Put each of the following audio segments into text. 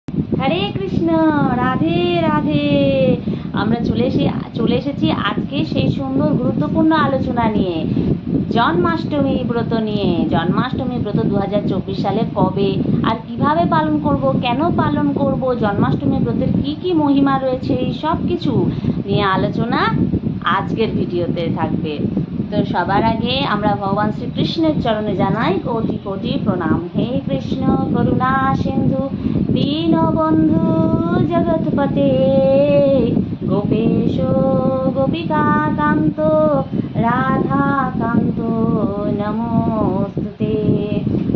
হরে কৃষ্ণ, রাধে রাধে। আমরা চলে এসেছি আজকে সেই সুন্দর গুরুত্বপূর্ণ আলোচনা নিয়ে, জন্মাষ্টমী ব্রত নিয়ে। জন্মাষ্টমী ব্রত 2024 সালে কবে আর কিভাবে পালন করব, কেন পালন করব, জন্মাষ্টমী ব্রতের কি কি মহিমা রয়েছে, এই সব কিছু নিয়ে আলোচনা আজকের ভিডিওতে থাকবে। তো সবার আগে আমরা ভগবান শ্রীকৃষ্ণের চরণে জানাই কোটি কোটি প্রণাম। হে কৃষ্ণ করুণা সিন্ধু দীনবন্ধু জগৎপতে, গোপেশ গোপিকা কান্ত রাধা কান্ত নমোস্তুতে।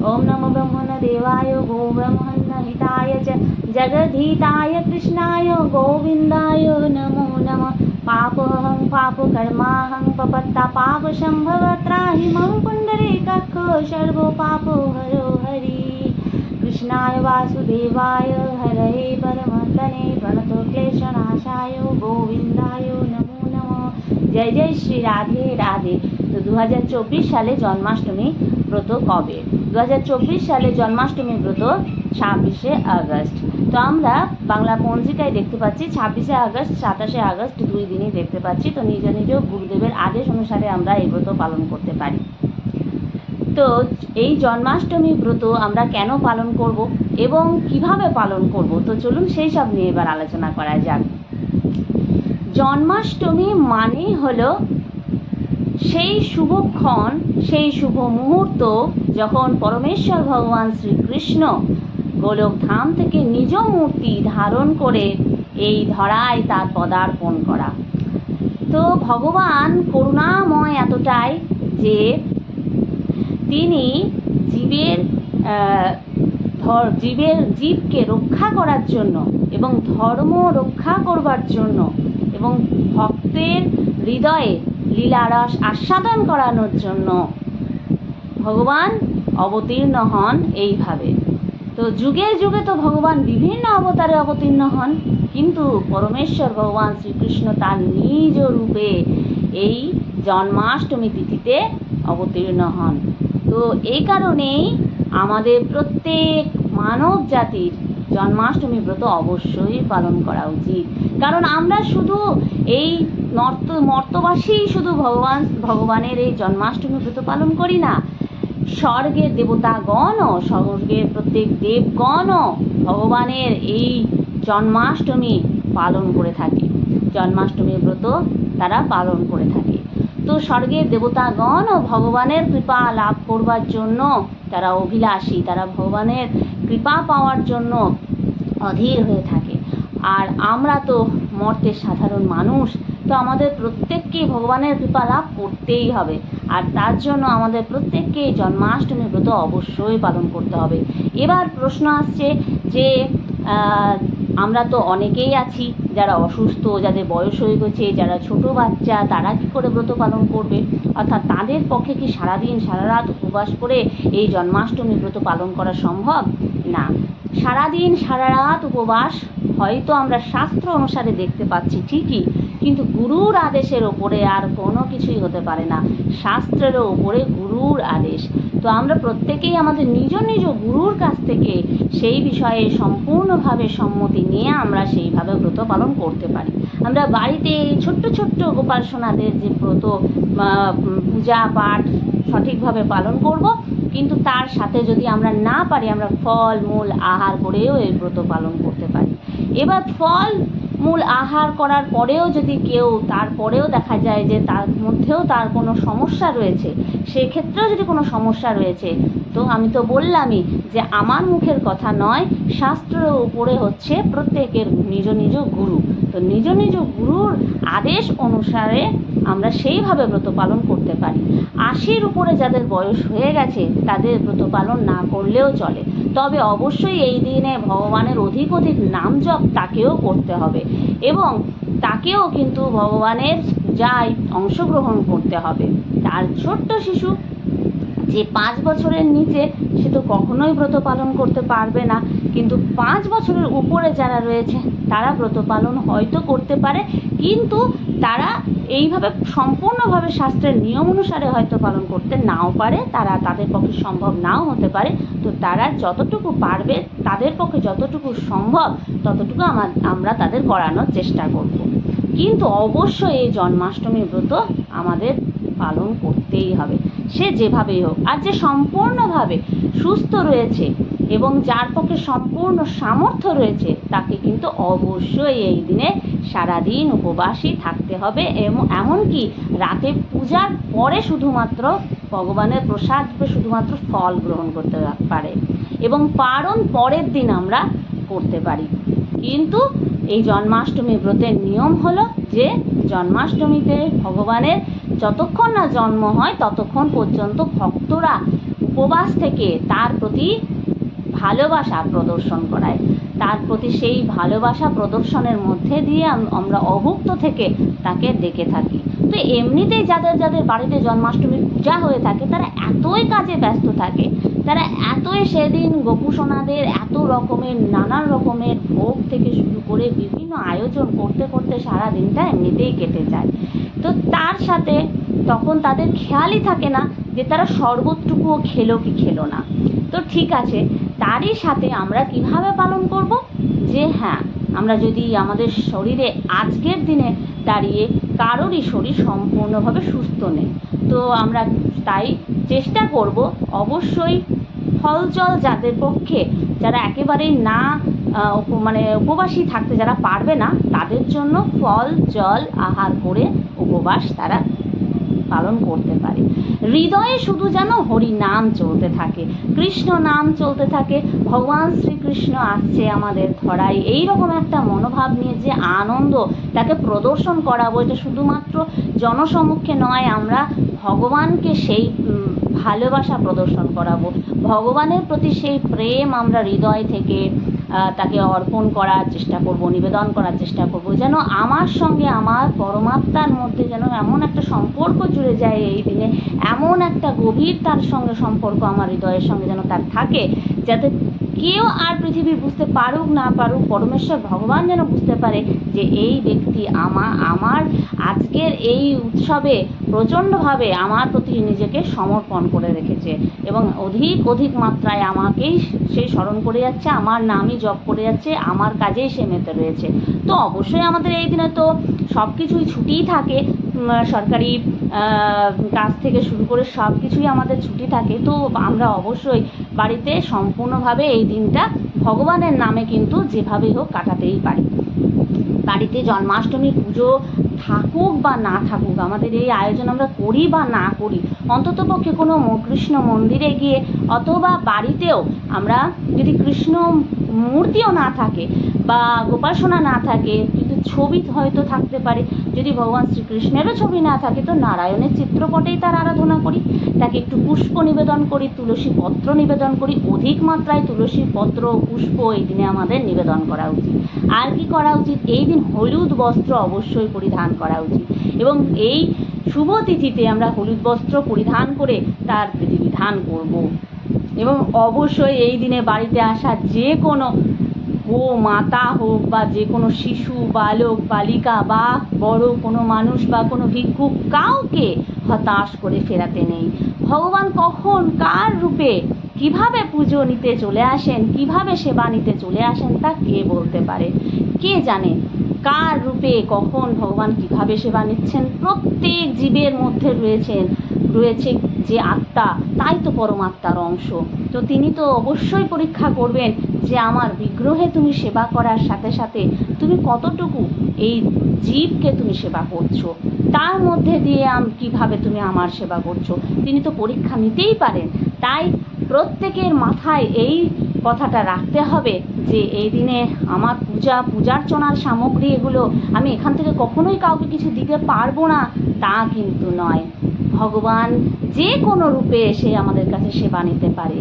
ওম নমো ব্রহ্মণ দেবায় গো ব্রহ্মণ হিতায় চ জগদ্ধিতায় কৃষ্ণায় গোবিন্দায় নমো নমঃ। पापहं पापकर्माहं पपत्ता पापशम्भव त्राहि मम पुण्डरीकाक्षो सर्वो पापो हरो हरि। कृष्णाय वासुदेवाय हरये परमात्मने प्रणतो क्लेशनाशाय गोविन्दाय नमो नमः। जय जय श्री राधे राधे। तो 2024 সালে জন্মাষ্টমী ব্রত কবে? 2024 সালে জন্মাষ্টমী ব্রত 26শে আগস্ট। তো আমরা বাংলা পঞ্জিকায় দেখতে পাচ্ছি 26শে আগস্ট, 27শে আগস্ট, 2 দিনই দেখতে পাচ্ছি। তো নিজ নিজ গুরুদেবের আদেশ অনুসারে আমরা এই ব্রত পালন করতে পারি। তো এই জন্মাষ্টমী ব্রত আমরা কেন পালন করব এবং কিভাবে পালন করব, তো চলুন সেই সব নিয়ে এবার আলোচনা করা যাক। জন্মাষ্টমী মানে হলো সেই শুভক্ষণ, সেই শুভ মুহূর্ত যখন পরমেশ্বর ভগবান শ্রীকৃষ্ণ গোলক ধাম থেকে নিজ মূর্তি ধারণ করে এই ধরায় তার পদার্পণ করা। তো ভগবান করুণাময় এতটাই যে তিনি জীবকে রক্ষা করার জন্য এবং ধর্ম রক্ষা করবার জন্য এবং ভক্তের হৃদয়ে লীলারস আস্বাদন করানোর জন্য ভগবান অবতীর্ণ হন এইভাবে। তো যুগে যুগে তো ভগবান বিভিন্ন অবতারে অবতীর্ণ হন, কিন্তু পরমেশ্বর ভগবান শ্রীকৃষ্ণ তার নিজ রূপে এই জন্মাষ্টমী তিথিতে অবতীর্ণ হন। তো এই কারণেই আমাদের প্রত্যেক মানব জাতির জন্মাষ্টমী ব্রত অবশ্যই পালন করা উচিত। কারণ আমরা শুধু এই মর্তবাসী শুধু ভগবানের এই জন্মাষ্টমী ব্রত পালন করি না, স্বর্গের দেবতাগণ, স্বর্গের প্রত্যেক দেবগণ ভগবানের এই জন্মাষ্টমী পালন করে থাকে, জন্মাষ্টমী ব্রত তারা পালন করে থাকে। তো স্বর্গের দেবতাগণ ভগবানের কৃপা লাভ করবার জন্য তারা অভিলাষী, তারা ভগবানের কৃপা পাওয়ার জন্য অধীর হয়ে থাকে। আর আমরা তো মর্তের সাধারণ মানুষ, তো আমাদের প্রত্যেককেই ভগবানের কৃপা লাভ করতেই হবে। আর তার জন্য আমাদের প্রত্যেককেই জন্মাষ্টমী ব্রত অবশ্যই পালন করতে হবে। এবার প্রশ্ন আসছে যে আমরা তো অনেকেই আছি যারা অসুস্থ, যাদের বয়স হয়ে গেছে, যারা ছোট বাচ্চা, তারা কি করে ব্রত পালন করবে? অর্থাৎ তাদের পক্ষে কি সারাদিন সারা রাত উপবাস করে এই জন্মাষ্টমী ব্রত পালন করা সম্ভব? না, সারাদিন সারা রাত উপবাস হয়তো আমরা শাস্ত্র অনুসারে দেখতে পাচ্ছি ঠিকই, কিন্তু গুরুর আদেশের ওপরে আর কোনো কিছুই হতে পারে না। শাস্ত্রের ওপরে গুরুর আদেশ। তো আমরা প্রত্যেকেই আমাদের নিজ নিজ গুরুর কাছ থেকে সেই বিষয়ে সম্পূর্ণভাবে সম্মতি নিয়ে আমরা সেইভাবে ব্রত পালন করতে পারি। আমরা বাড়িতে ছোট্ট ছোট্ট গোপাল সোনাদের যে ব্রত পূজা পাঠ সঠিকভাবে পালন করব, কিন্তু তার সাথে যদি আমরা না পারি, আমরা ফল মূল আহার করেও এই ব্রত পালন করতে পারি। এবার ফল মূল আহার করার পরেও যদি কেউ তারপরেও দেখা যায় যে তার মধ্যেও তার কোনো সমস্যা রয়েছে, সেক্ষেত্রেও যদি কোনো সমস্যা রয়েছে, তো আমি তো বললামই যে আমার মুখের কথা নয়, শাস্ত্রের উপরে হচ্ছে প্রত্যেকের নিজ নিজ গুরু। তো নিজ নিজ গুরুর আদেশ অনুসারে আমরা সেইভাবে ব্রত পালন করতে পারি। 80-র উপরে যাদের বয়স হয়ে গেছে তাদের ব্রত পালন না করলেও চলে, তবে অবশ্যই এই দিনে ভগবানের অধিক নাম জপ তাকেও করতে হবে এবং তাকেও কিন্তু ভগবানের পূজায় অংশগ্রহণ করতে হবে। তার ছোট্ট শিশু যে 5 বছরের নিচে সে তো কখনোই ব্রত পালন করতে পারবে না, কিন্তু 5 বছরের উপরে যারা রয়েছে তারা ব্রত পালন হয়তো করতে পারে, কিন্তু তারা এইভাবে সম্পূর্ণভাবে শাস্ত্রের নিয়ম অনুসারে হয়তো পালন করতে নাও পারে, তাদের পক্ষে সম্ভব নাও হতে পারে। তো তারা যতটুকু পারবে, তাদের পক্ষে যতটুকু সম্ভব ততটুকু আমরা তাদের করানোর চেষ্টা করব। কিন্তু অবশ্যই এই জন্মাষ্টমী ব্রত আমাদের পালন করতেই হবে, সে যেভাবেই হোক। আর যে সম্পূর্ণভাবে সুস্থ রয়েছে এবং যার পক্ষে সম্পূর্ণ সামর্থ্য রয়েছে তাকে কিন্তু অবশ্যই এই দিনে সারাদিন উপবাসী থাকতে হবে, এবং এমনকি রাতে পূজার পরে শুধুমাত্র ভগবানের প্রসাদ শুধুমাত্র ফল গ্রহণ করতে পারে, এবং পারণ পরের দিন আমরা করতে পারি। কিন্তু এই জন্মাষ্টমী ব্রতের নিয়ম হলো যে জন্মাষ্টমীতে ভগবানের যতক্ষণ না জন্ম হয় ততক্ষণ পর্যন্ত ভক্তরা উপবাস থেকে তার প্রতি ভালোবাসা প্রদর্শন করায়, তার প্রতি সেই ভালোবাসা প্রদর্শনের মধ্যে দিয়ে আমরা অভুক্ত থেকে তাকে ডেকে থাকি। তো এমনিতেই যাদের যাদের বাড়িতে জন্মাষ্টমীর পূজা হয়ে থাকে তারা এতই কাজে ব্যস্ত থাকে, তারা এতই সেদিন গোপুসোনাদের এত রকমের নানান রকমের ভোগ থেকে শুরু করে বিভিন্ন আয়োজন করতে করতে সারা দিনটা এমনিতেই কেটে যায়। তো তার সাথে তখন তাদের খেয়ালই থাকে না যে তারা শরবতটুকুও খেলো কি খেলো না। তো ঠিক আছে, তারই সাথে আমরা কিভাবে পালন করব, যে হ্যাঁ, আমরা যদি আমাদের শরীরে আজকের দিনে দাঁড়িয়ে কারোরই শরীর সম্পূর্ণভাবে সুস্থ নেই, তো আমরা তাই চেষ্টা করব অবশ্যই ফল জল যাদের পক্ষে, যারা একেবারেই না উপবাসী থাকতে যারা পারবে না, তাদের জন্য ফল জল আহার করে উপবাস তারা পালন করতে পারে। হৃদয়ে শুধু যেন হরি নাম চলতে থাকে, কৃষ্ণ নাম চলতে থাকে, ভগবান শ্রীকৃষ্ণ আসছে আমাদের ধরায়, এইরকম একটা মনোভাব নিয়ে যে আনন্দ তাকে প্রদর্শন করাবো, এটা শুধুমাত্র জনসমক্ষে নয়, আমরা ভগবানকে সেই ভালোবাসা প্রদর্শন করাবো, ভগবানের প্রতি সেই প্রেম আমরা হৃদয় থেকে তাকে অর্পণ করার চেষ্টা করব, নিবেদন করার চেষ্টা করব, যেন আমার সঙ্গে আমার পরমাত্মার মধ্যে যেন এমন একটা সম্পর্ক জুড়ে যায় এই দিনে, এমন একটা গভীর তার সঙ্গে সম্পর্ক আমার হৃদয়ের সঙ্গে যেন তার থাকে, যাতে কেউ আর পৃথিবী বুঝতে পারুক না পারুক, পরমেশ্বর ভগবান যেন বুঝতে পারে যে এই ব্যক্তি আমার আজকের এই উৎসবে প্রচণ্ডভাবে আমার প্রতি নিজেকে সমর্পণ করে রেখেছে, এবং অধিক মাত্রায় আমাকেই সে স্মরণ করে যাচ্ছে, আমার নামই জপ করে যাচ্ছে, আমার কাজেই সে মেতে রয়েছে। তো অবশ্যই আমাদের এই দিনে তো সব কিছুই ছুটিই থাকে, সরকারি কাজ থেকে শুরু করে সব কিছুই আমাদের ছুটি থাকে। তো আমরা অবশ্যই বাড়িতে সম্পূর্ণভাবে এই দিনটা ভগবানের নামে কিন্তু যেভাবেই হোক কাটাতেই পারি। বাড়িতে জন্মাষ্টমী পুজো থাকুক বা না থাকুক, আমাদের এই আয়োজন আমরা করি বা না করি, অন্ততপক্ষে কোনো কৃষ্ণ মন্দিরে গিয়ে অথবা বাড়িতেও আমরা যদি কৃষ্ণ মূর্তিও না থাকে বা গোপাসনা না থাকে, কিন্তু ছবি হয়তো থাকতে পারে, যদি ভগবান শ্রীকৃষ্ণেরও ছবি না থাকে তো নারায়ণের চিত্রপটেই তার আরাধনা করি, তাকে একটু পুষ্প নিবেদন করি, তুলসী পত্র নিবেদন করি, অধিক মাত্রায় তুলসী পত্র পুষ্প এই দিনে আমাদের নিবেদন করা উচিত। আর কি করা উচিত, এই দিন হলুদ বস্ত্র অবশ্যই পরিধান করা উচিত, এবং এই শুভ তিথিতে আমরা হলুদ বস্ত্র পরিধান করে তার বিধিবিধান করব। এবং অবশ্যই এই দিনে বাড়িতে আসা যে কোনো মাতা হোক বা যে কোনো শিশু, বালক, বালিকা বা বড় কোনো মানুষ বা কোনো ভিক্ষুক, কাউকে হতাশ করে ফেরাতে নেই। ভগবান কখন কার রূপে কিভাবে পুজো নিতে চলে আসেন, কিভাবে সেবা নিতে চলে আসেন, তা কে বলতে পারে, কে জানে কার রূপে কখন ভগবান কিভাবে সেবা নিচ্ছেন। প্রত্যেক জীবের মধ্যে রয়েছে যে আত্মা, তাই তো পরমাত্মার অংশ। তো তিনি তো অবশ্যই পরীক্ষা করবেন যে আমার বিগ্রহে তুমি সেবা করার সাথে সাথে তুমি কতটুকু এই জীবকে তুমি সেবা করছো, তার মধ্যে দিয়ে কিভাবে তুমি আমার সেবা করছো, তিনি তো পরীক্ষা নিতেই পারেন। তাই প্রত্যেকের মাথায় এই কথাটা রাখতে হবে যে এই দিনে আমার পূজার্চনার সামগ্রী এগুলো আমি এখান থেকে কখনোই কাউকে কিছু দিতে পারবো না, তা কিন্তু নয়। ভগবান যে কোনো রূপে এসে আমাদের কাছে সেবা নিতে পারে।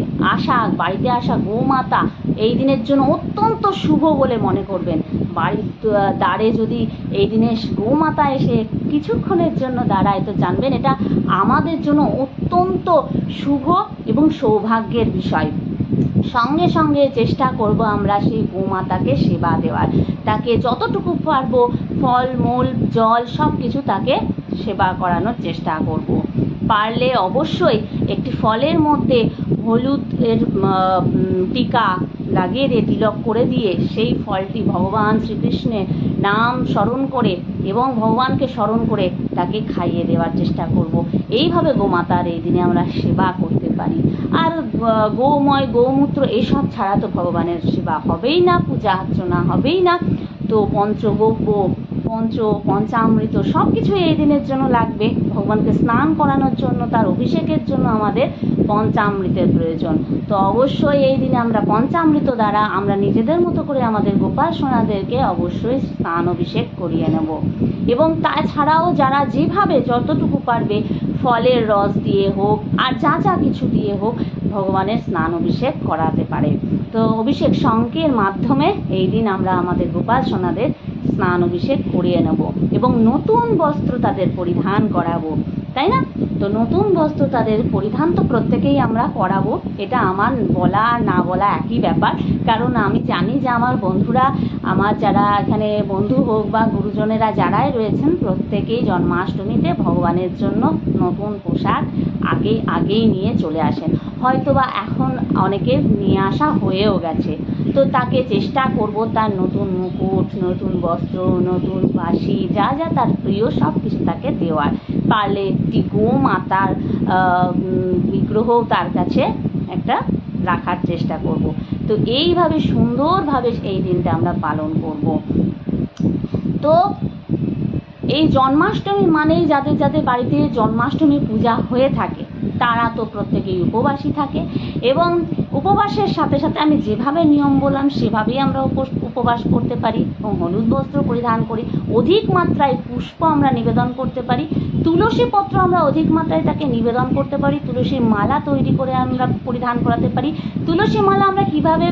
বাড়িতে আসা গোমাতা এই দিনের জন্য অত্যন্ত শুভ বলে মনে করবেন। বাড়ির দ্বারে যদি এই দিনে গোমাতা এসে কিছুক্ষণের জন্য দাঁড়ায়, তো জানবেন এটা আমাদের জন্য অত্যন্ত শুভ এবং সৌভাগ্যের বিষয়। সঙ্গে সঙ্গে চেষ্টা করব আমরা সেই গোমাতাকে সেবা দেওয়ার, তাকে যতটুকু পারবো ফল মূল জল সব কিছু তাকে সেবা করানোর চেষ্টা করব। পারলে অবশ্যই একটি ফলের মধ্যে হলুদের টিকা লাগিয়ে দিয়ে তিলক করে দিয়ে সেই ফলটি ভগবান শ্রীকৃষ্ণের নাম স্মরণ করে এবং ভগবানকে স্মরণ করে তাকে খাইয়ে দেওয়ার চেষ্টা করব। এইভাবে গোমাতার এই দিনে আমরা সেবা করতে পারি। আর গোময় গৌমূত্র এসব ছাড়া তো ভগবানের সেবা হবেই না, পূজা অর্চনা হবেই না। তো পঞ্চগব্য পঞ্চামৃত সব কিছু এই দিনের জন্য লাগবে। ভগবানকে স্নান করানোর জন্য, তার অভিষেকের জন্য আমাদের পঞ্চামৃতের প্রয়োজন। তো অবশ্যই এই দিনে আমরা পঞ্চামৃত দ্বারা আমরা নিজেদের মতো করে আমাদের গোপাল সোনাদেরকে অবশ্যই স্নান অভিষেক করিয়ে নেব। এবং তাছাড়াও যারা যেভাবে যতটুকু পারবে ফলের রস দিয়ে হোক আর যা কিছু দিয়ে হোক ভগবানের স্নান অভিষেক করাতে পারে। তো অভিষেক শঙ্কের মাধ্যমে এই দিন আমরা আমাদের গোপাল সোনাদের স্নান অভিষেক করিয়ে নেব এবং নতুন বস্ত্র তাদের পরিধান করাবো, তাই না? তো নতুন বস্ত্র তাদের পরিধান তো প্রত্যেকেই আমরা করাবো, এটা আমার বলা আর না বলা একই ব্যাপার। কারণ আমি জানি যে আমার বন্ধুরা, আমার যারা এখানে বন্ধু হোক বা গুরুজনেরা যারাই রয়েছেন, প্রত্যেকেই জন্মাষ্টমীতে ভগবানের জন্য নতুন পোশাক আগেই নিয়ে চলে আসেন। হয়তোবা এখন অনেকের নিয়ে আসা হয়েও গেছে। তো তাকে চেষ্টা করব তার নতুন মুকুট, নতুন বস্ত্র, নতুন বাঁশি, যা তার প্রিয় সব কিছু তাকে দেওয়ার। পারলে একটি গোমাতার বিগ্রহ তার কাছে একটা রাখার চেষ্টা করব। তো এইভাবে সুন্দরভাবে এই দিনটা আমরা পালন করব। তো এই জন্মাষ্টমী মানেই যাদের বাড়িতে জন্মাষ্টমী পূজা হয়ে থাকে তারা তো প্রত্যেকেই উপবাসী থাকে এবং উপবাসের সাথে সাথে আমি যেভাবে নিয়ম বললাম সেভাবেই আমরা উপবাস করতে পারি এবং হলুদ বস্ত্র পরিধান করি। অধিক মাত্রায় পুষ্প আমরা নিবেদন করতে পারি, তুলসী পত্র আমরা অধিক মাত্রায় তাকে নিবেদন করতে পারি, তুলসী মালা তৈরি করে আমরা পরিধান করাতে পারি। তুলসী মালা আমরা কিভাবে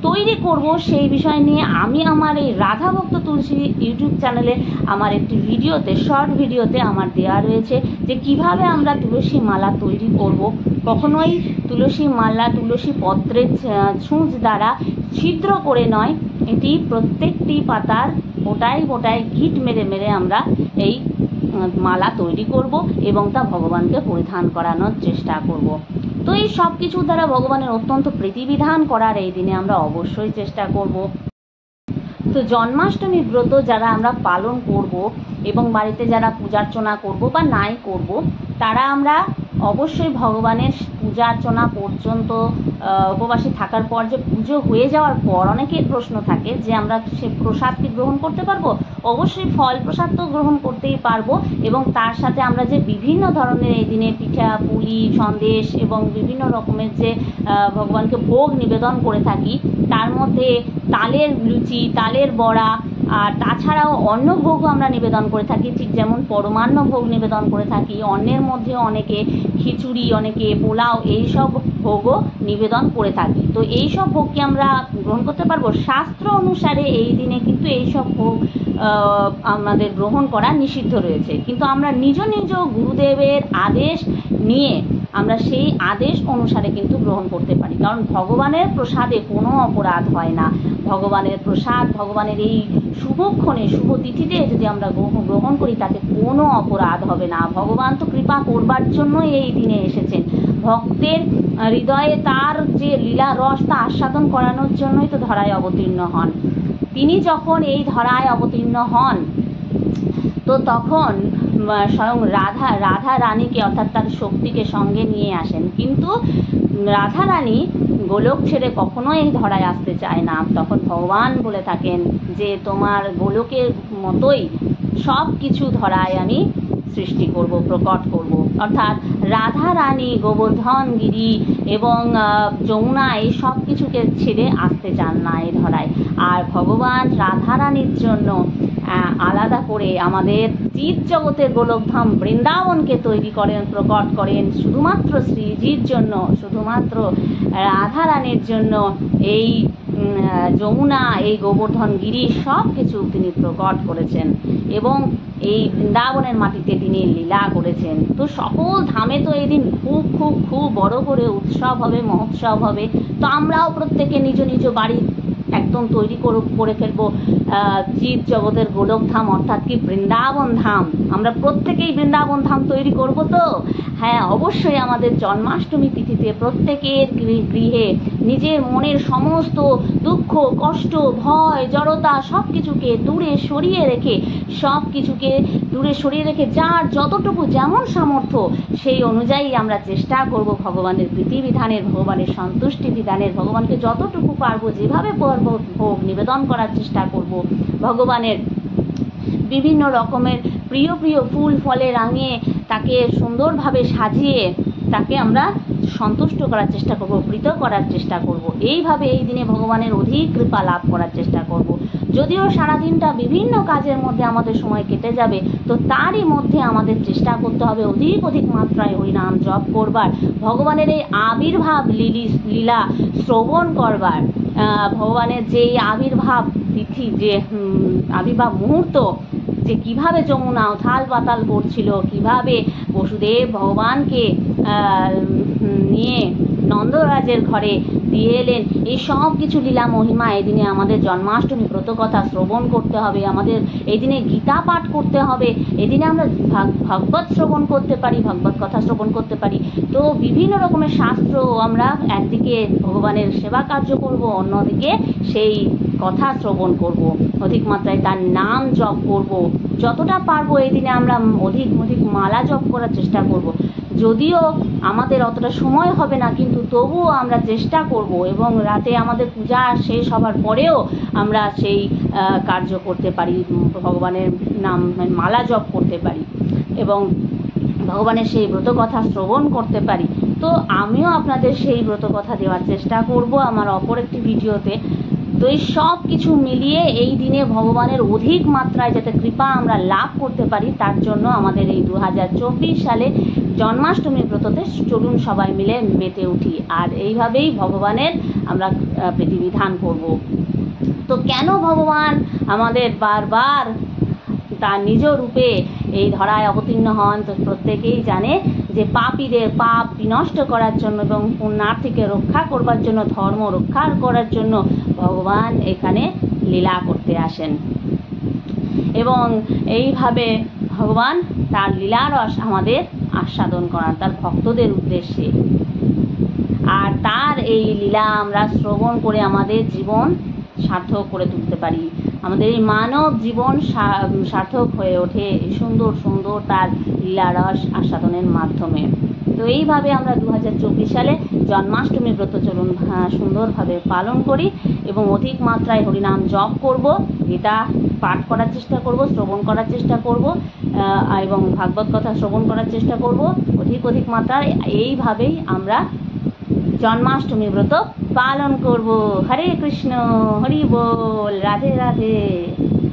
তৈরি করব সেই বিষয় নিয়ে আমি আমার এই রাধা ভক্ত তুলসী ইউটিউব চ্যানেলে আমার একটি ভিডিওতে, শর্ট ভিডিওতে আমার দেওয়া রয়েছে যে কিভাবে আমরা তুলসী মালা তৈরি করব। কখনোই তুলসী মালা তুলসী পত্রের ছুঁচ দ্বারা ছিদ্র করে নয়, এটি প্রত্যেকটি পাতার গোটায় ঘিট মেরে আমরা এই মালা তৈরি করব এবং তা ভগবানকে পরিধান করানোর চেষ্টা করব। তো এই সব কিছু দ্বারা ভগবানের অত্যন্ত প্রীতিবিধান করার এই দিনে আমরা অবশ্যই চেষ্টা করব। তো জন্মাষ্টমী ব্রত যারা আমরা পালন করব এবং বাড়িতে যারা পূজার্চনা করব বা নাই করব, তারা আমরা অবশ্যই ভগবানের পূজা অর্চনা পর্যন্ত উপবাসী থাকার পর যে পুজো হয়ে যাওয়ার পর অনেকের প্রশ্ন থাকে যে আমরা সে প্রসাদ কি গ্রহণ করতে পারবো? অবশ্যই ফল প্রসাদ তো গ্রহণ করতেই পারবো এবং তার সাথে আমরা যে বিভিন্ন ধরনের এই দিনে পিঠা পুলি সন্দেশ এবং বিভিন্ন রকমের যে ভগবানকে ভোগ নিবেদন করে থাকি, তার মধ্যে তালের লুচি, তালের বড়া, আর তাছাড়াও অন্ন ভোগও আমরা নিবেদন করে থাকি। ঠিক যেমন পরমান্ন ভোগ নিবেদন করে থাকি, অন্নের মধ্যে অনেকে খিচুড়ি, অনেকে পোলাও, এইসব ভোগও নিবেদন করে থাকি। তো এইসব ভোগকে আমরা গ্রহণ করতে পারবো? শাস্ত্র অনুসারে এই দিনে কিন্তু এইসব ভোগ আমাদের গ্রহণ করা নিষিদ্ধ রয়েছে, কিন্তু আমরা নিজ গুরুদেবের আদেশ নিয়ে আমরা সেই আদেশ অনুসারে কিন্তু গ্রহণ করতে পারি। কারণ ভগবানের প্রসাদে কোনো অপরাধ হয় না। ভগবানের প্রসাদ, ভগবানের এই শুভক্ষণে শুভ তিথিতে যদি আমরা গ্রহণ করি তাতে কোনো অপরাধ হবে না। ভগবান তো কৃপা করবার জন্যই এই দিনে এসেছেন, ভক্তের হৃদয়ে তার যে লীলা রস তা আস্বাদন করানোর জন্যই তো ধরায় অবতীর্ণ হন। তিনি যখন এই ধরায় অবতীর্ণ হন তো তখন স্বয়ং রাধা রানীকে অর্থাৎ তার শক্তিকে সঙ্গে নিয়ে আসেন, কিন্তু রাধা রানী গোলক ছেড়ে কখনো এই ধরায় আসতে চায় না। তখন ভগবান বলে থাকেন যে তোমার গোলকের মতোই সব কিছু ধরায় আমি সৃষ্টি করব, প্রকট করব। অর্থাৎ রাধা রানী গোবর্ধন গিরি এবং যমুনা এই সব কিছুকে ছেড়ে আসতে চান না এই ধরায়। আর ভগবান রাধা রানীর জন্য আলাদা করে আমাদের চিৎ জগতের গোলকধাম বৃন্দাবনকে তৈরি করেন, প্রকট করেন শুধুমাত্র শ্রীজির জন্য, শুধুমাত্র রাধা রানীর জন্য। এই যমুনা, এই গোবর্ধন গিরি সব কিছু তিনি প্রকট করেছেন এবং এই বৃন্দাবনের মাটিতে তিনি লীলা করেছেন। তো সকল ধামে তো এই দিন খুব খুব খুব বড় করে উৎসব হবে, মহোৎসব হবে। তো আমরাও প্রত্যেকে নিজ নিজ বাড়ি একদম তৈরি করে ফেলবো চিৎ জগতের গোলকধাম, অর্থাৎ কি বৃন্দাবন ধাম। আমরা প্রত্যেকেই বৃন্দাবন ধাম তৈরি করব তো? হ্যাঁ, অবশ্যই আমাদের জন্মাষ্টমী তিথিতে প্রত্যেকের গৃহে নিজের মনের সমস্ত দুঃখ, কষ্ট, ভয়, জড়তা সব কিছুকে দূরে সরিয়ে রেখে যার যতটুকু যেমন সামর্থ্য সেই অনুযায়ী আমরা চেষ্টা করব ভগবানের প্রীতিবিধানের, ভগবানের সন্তুষ্টি বিধানের, ভগবানকে যতটুকু পারবো যেভাবে ভোগ নিবেদন করার চেষ্টা করব। ভগবানের বিভিন্ন রকমের প্রিয় প্রিয় ফুল ফলে রাঙিয়ে তাকে সুন্দরভাবে সাজিয়ে তাকে আমরা সন্তুষ্ট করার চেষ্টা করব, প্রীত করার চেষ্টা করব। এইভাবে এই দিনে ভগবানের অধিক কৃপা লাভ করার চেষ্টা করব। যদিও সারাদিনটা বিভিন্ন কাজের মধ্যে আমাদের সময় কেটে যাবে, তো তারই মধ্যে আমাদের চেষ্টা করতে হবে অধিক মাত্রায় হরিনাম জপ করবার, ভগবানের এই আবির্ভাব লীলা শ্রবণ করবার। ভগবানের যেই আবির্ভাব তিথি, যে আবির্ভাব মুহূর্ত, যে কিভাবে যমুনা উথাল পাতাল করছিল, কিভাবে বসুদেব ভগবানকে নিয়ে নন্দরাজের ঘরে দিয়ে এলেন, এই সব কিছু লীলা মহিমা এই দিনে আমাদের জন্মাষ্টমী ব্রত কথা শ্রবণ করতে হবে। আমাদের এই দিনে গীতা পাঠ করতে হবে। এই দিনে আমরা ভাগবত শ্রবণ করতে পারি, ভাগবত কথা শ্রবণ করতে পারি। তো বিভিন্ন রকমের শাস্ত্র আমরা একদিকে ভগবানের সেবা কার্য করব, অন্যদিকে সেই কথা শ্রবণ করব, অধিক মাত্রায় তার নাম জপ করব। যতটা পারবো এই দিনে আমরা অধিক মালা জপ করার চেষ্টা করব। যদিও আমাদের অতটা সময় হবে না, কিন্তু তবুও আমরা চেষ্টা করব এবং রাতে আমাদের পূজা শেষ হবার পরেও আমরা সেই কার্য করতে পারি, ভগবানের নাম মালা জপ করতে পারি এবং ভগবানের সেই ব্রত কথা শ্রবণ করতে পারি। তো আমিও আপনাদের সেই ব্রত কথা দেওয়ার চেষ্টা করব আমার অপর একটি ভিডিওতে। তো এই সব কিছু মিলিয়ে এই দিনে ভগবানের অধিক মাত্রায় যাতে কৃপা আমরা লাভ করতে পারি, তার জন্য আমাদের এই 2024 সালে জন্মাষ্টমী ব্রততে চলুন সবাই মিলে মেতে উঠি আর এইভাবেই ভগবানের আমরা প্রীতিবিধান করব। তো কেন ভগবান আমাদের বারবার তার নিজ রূপে এই ধরায় অবতীর্ণ হন? তো প্রত্যেকেই জানে যে পাপীদের পাপ বিনষ্ট করার জন্য এবং পুণ্যার্থীকে রক্ষা করবার জন্য, ধর্ম রক্ষা করার জন্য ভগবান এখানে লীলা করতে আসেন এবং এইভাবে ভগবান তার লীলারস আমাদের আস্বাদন করান তার ভক্তদের উদ্দেশ্যে। আর তার এই লীলা আমরা শ্রবণ করে আমাদের জীবন সার্থক করে তুলতে পারি। আমাদের এই মানব জীবন সার্থক হয়ে ওঠে সুন্দর তার লীলারস আস্বাদনের মাধ্যমে। তো এইভাবে আমরা 2024 সালে জন্মাষ্টমী ব্রত চলুন সুন্দরভাবে পালন করি এবং অধিক মাত্রায় হরিনাম জপ করব, গীতা পাঠ করার চেষ্টা করব, শ্রবণ করার চেষ্টা করব এবং ভাগবত কথা শ্রবণ করার চেষ্টা করব অধিক মাত্রায়। এইভাবেই আমরা জন্মাষ্টমী ব্রত পালন করব। হরে কৃষ্ণ, হরি বল, রাধে রাধে।